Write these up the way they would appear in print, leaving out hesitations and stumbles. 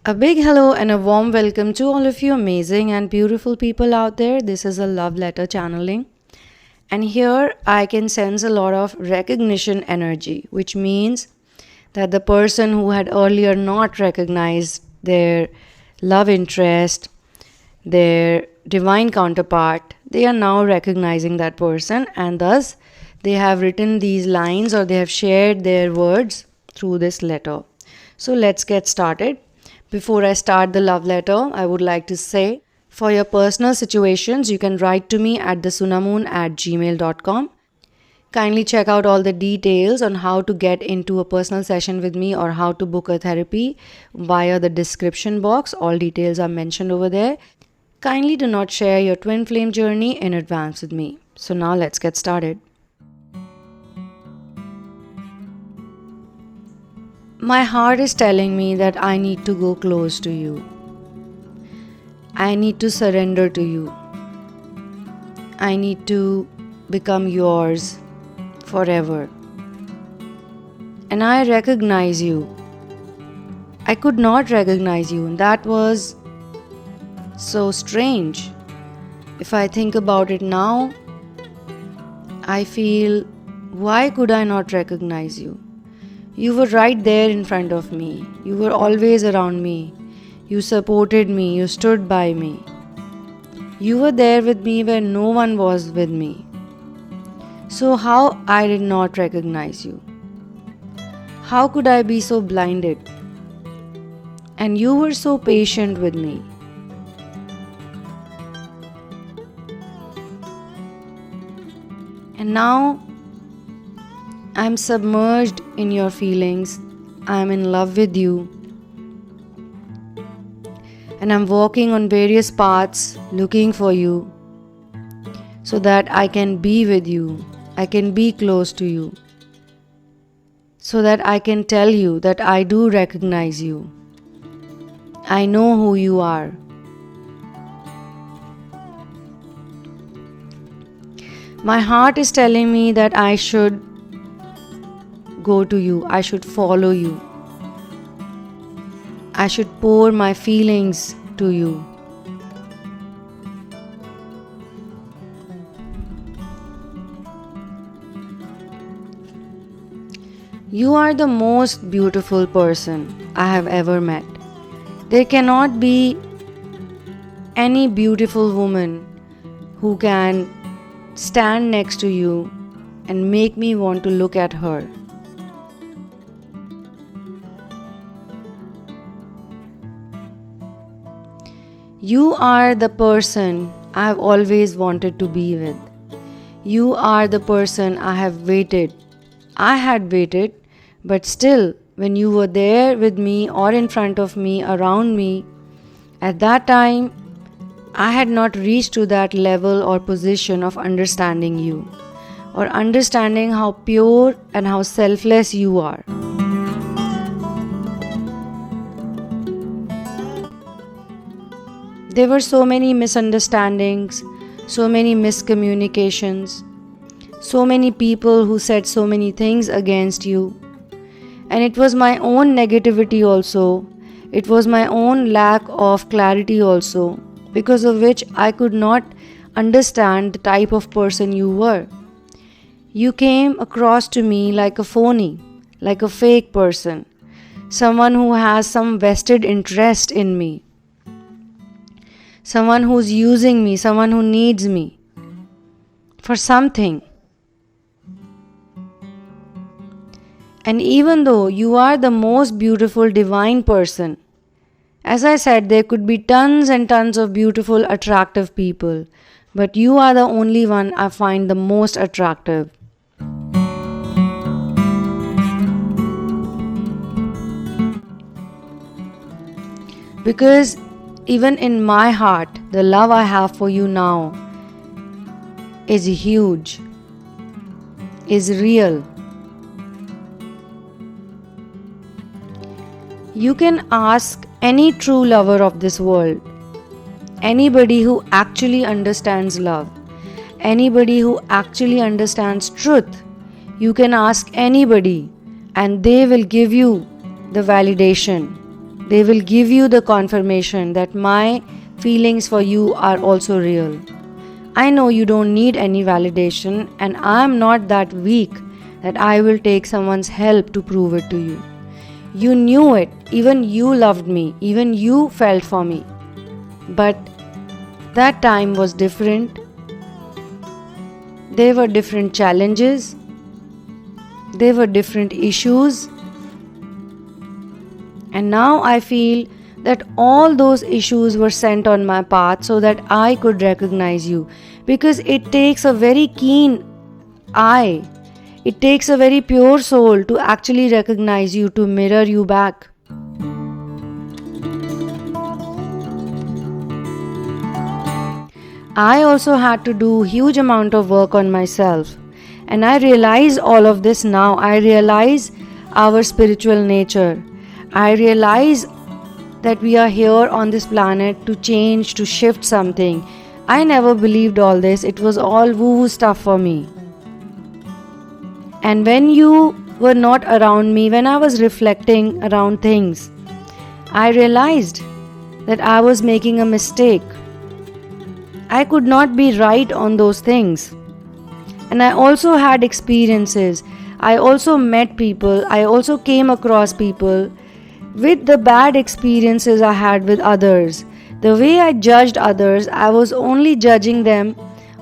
A big hello and a warm welcome to all of you amazing and beautiful people out there. This is a love letter channeling. And here I can sense a lot of recognition energy, which means that the person who had earlier not recognized their love interest, their divine counterpart, they are now recognizing that person, and thus they have written these lines or they have shared their words through this letter. So let's get started. Before I start the love letter, I would like to say, for your personal situations, you can write to me at thesunamoon@gmail.com. Kindly check out all the details on how to get into a personal session with me or how to book a therapy via the description box. All details are mentioned over there. Kindly do not share your twin flame journey in advance with me. So now let's get started. My heart is telling me that I need to go close to you. I need to surrender to you. I need to become yours forever. And I recognize you. I could not recognize you, and that was so strange. If I think about it now, I feel, why could I not recognize you? You were right there in front of me. You were always around me. You supported me. You stood by me. You were there with me where no one was with me. So how I did not recognize you? How could I be so blinded? And you were so patient with me. And now I'm submerged in your feelings. I'm in love with you. And I'm walking on various paths looking for you so that I can be with you. I can be close to you. So that I can tell you that I do recognize you. I know who you are. My heart is telling me that I should go to you. I should follow you. I should pour my feelings to you. You are the most beautiful person I have ever met. There cannot be any beautiful woman who can stand next to you and make me want to look at her. You are the person I have always wanted to be with. You are the person I have waited. I had waited, but still, when you were there with me or in front of me, around me, at that time, I had not reached to that level or position of understanding you, or understanding how pure and how selfless you are. There were so many misunderstandings, so many miscommunications, so many people who said so many things against you. And it was my own negativity also. It was my own lack of clarity also, because of which I could not understand the type of person you were. You came across to me like a phony, like a fake person, someone who has some vested interest in me. Someone who's using me, someone who needs me for something. And even though you are the most beautiful divine person, as I said, there could be tons and tons of beautiful, attractive people, but you are the only one I find the most attractive. Because even in my heart, the love I have for you now is huge, is real. You can ask any true lover of this world, anybody who actually understands love, anybody who actually understands truth. You can ask anybody and they will give you the validation, They will give you the confirmation that my feelings for you are also real. I know you don't need any validation, and I'm not that weak that I will take someone's help to prove it to you. You knew it, even you loved me, even you felt for me. But that time was different. There were different challenges, there were different issues, and now I feel that all those issues were sent on my path so that I could recognize you, because it takes a very keen eye, it takes a very pure soul to actually recognize you, to mirror you back. I also had to do huge amount of work on myself, and I realize all of this now. I realize our spiritual nature. I realize that we are here on this planet to change, to shift something. I never believed all this. It was all woo-woo stuff for me. And when you were not around me, when I was reflecting around things, I realized that I was making a mistake. I could not be right on those things. And I also had experiences. I also met people. I also came across people with the bad experiences I had with others. The way I judged others, I was only judging them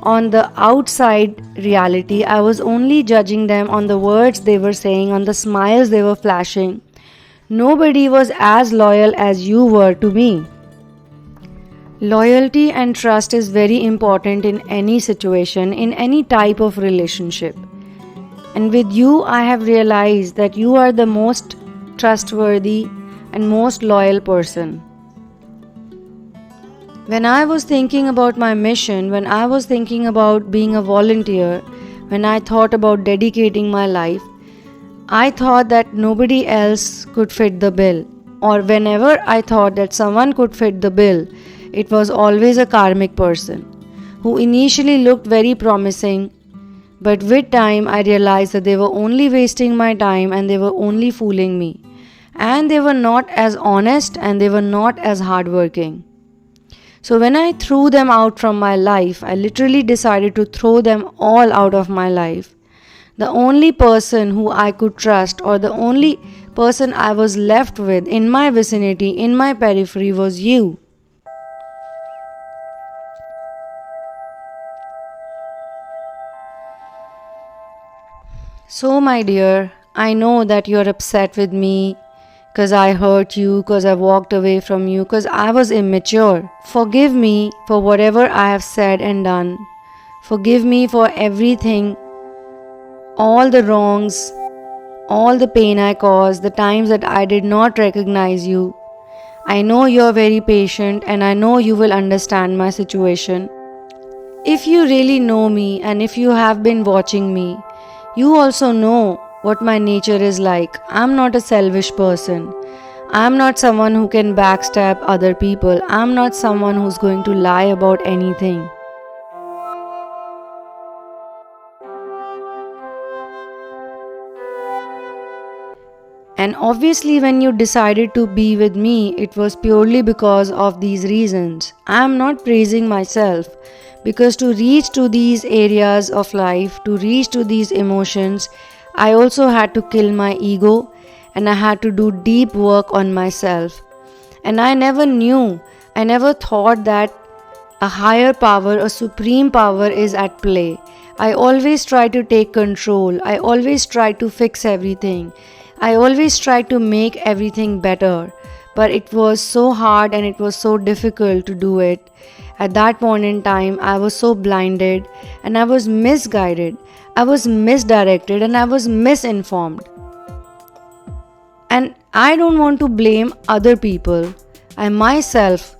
on the outside reality. I was only judging them on the words they were saying, on the smiles they were flashing. Nobody was as loyal as you were to me. Loyalty and trust is very important in any situation, in any type of relationship. And with you, I have realized that you are the most trustworthy and most loyal person. When I was thinking about my mission, when I was thinking about being a volunteer, when I thought about dedicating my life, I thought that nobody else could fit the bill. Or whenever I thought that someone could fit the bill, it was always a karmic person who initially looked very promising, but with time I realized that they were only wasting my time and they were only fooling me. And they were not as honest and they were not as hardworking. So when I threw them out from my life, I literally decided to throw them all out of my life. The only person who I could trust, or the only person I was left with in my vicinity, in my periphery, was you. So my dear, I know that you're upset with me because I hurt you, because I walked away from you, because I was immature. Forgive me for whatever I have said and done. Forgive me for everything, all the wrongs, all the pain I caused, the times that I did not recognize you. I know you're very patient and I know you will understand my situation. If you really know me and if you have been watching me, you also know what my nature is like. I'm not a selfish person. I'm not someone who can backstab other people. I'm not someone who's going to lie about anything. And obviously when you decided to be with me, it was purely because of these reasons. I'm not praising myself, because to reach to these areas of life, to reach to these emotions, I also had to kill my ego and I had to do deep work on myself. And I never thought that a higher power, a supreme power is at play. I always try to take control. I always try to fix everything. I always tried to make everything better, but it was so hard and it was so difficult to do it. At that point in time, I was so blinded and I was misguided, I was misdirected and I was misinformed. And I don't want to blame other people. I myself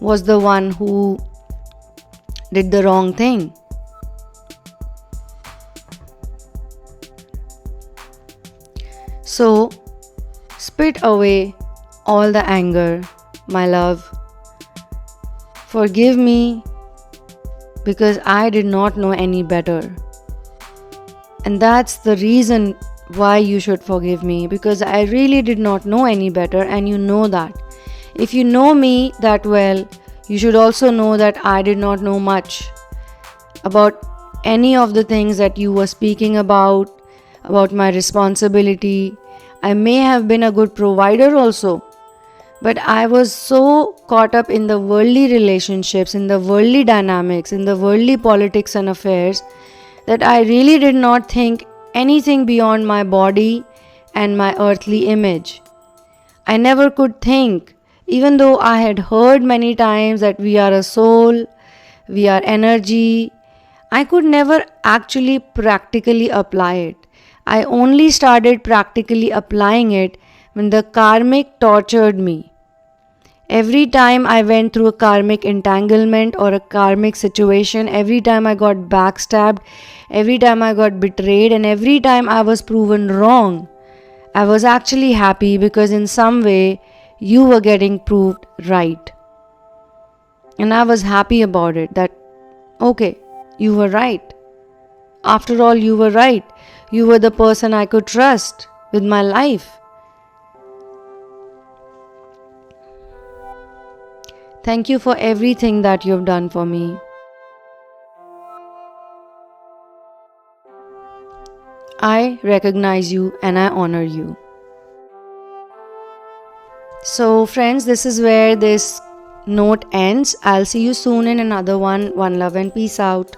was the one who did the wrong thing. So, spit away all the anger, my love. Forgive me because I did not know any better. And that's the reason why you should forgive me, because I really did not know any better and you know that. If you know me that well, you should also know that I did not know much about any of the things that you were speaking about my responsibility. I may have been a good provider also, but I was so caught up in the worldly relationships, in the worldly dynamics, in the worldly politics and affairs that I really did not think anything beyond my body and my earthly image. I never could think, even though I had heard many times that we are a soul, we are energy, I could never actually practically apply it. I only started practically applying it when the karmic tortured me. Every time I went through a karmic entanglement or a karmic situation, every time I got backstabbed, every time I got betrayed, and every time I was proven wrong, I was actually happy because in some way you were getting proved right. And I was happy about it that, okay, you were right. After all, you were right. You were the person I could trust with my life. Thank you for everything that you've done for me. I recognize you and I honor you. So friends, this is where this note ends. I'll see you soon in another one. One love and peace out.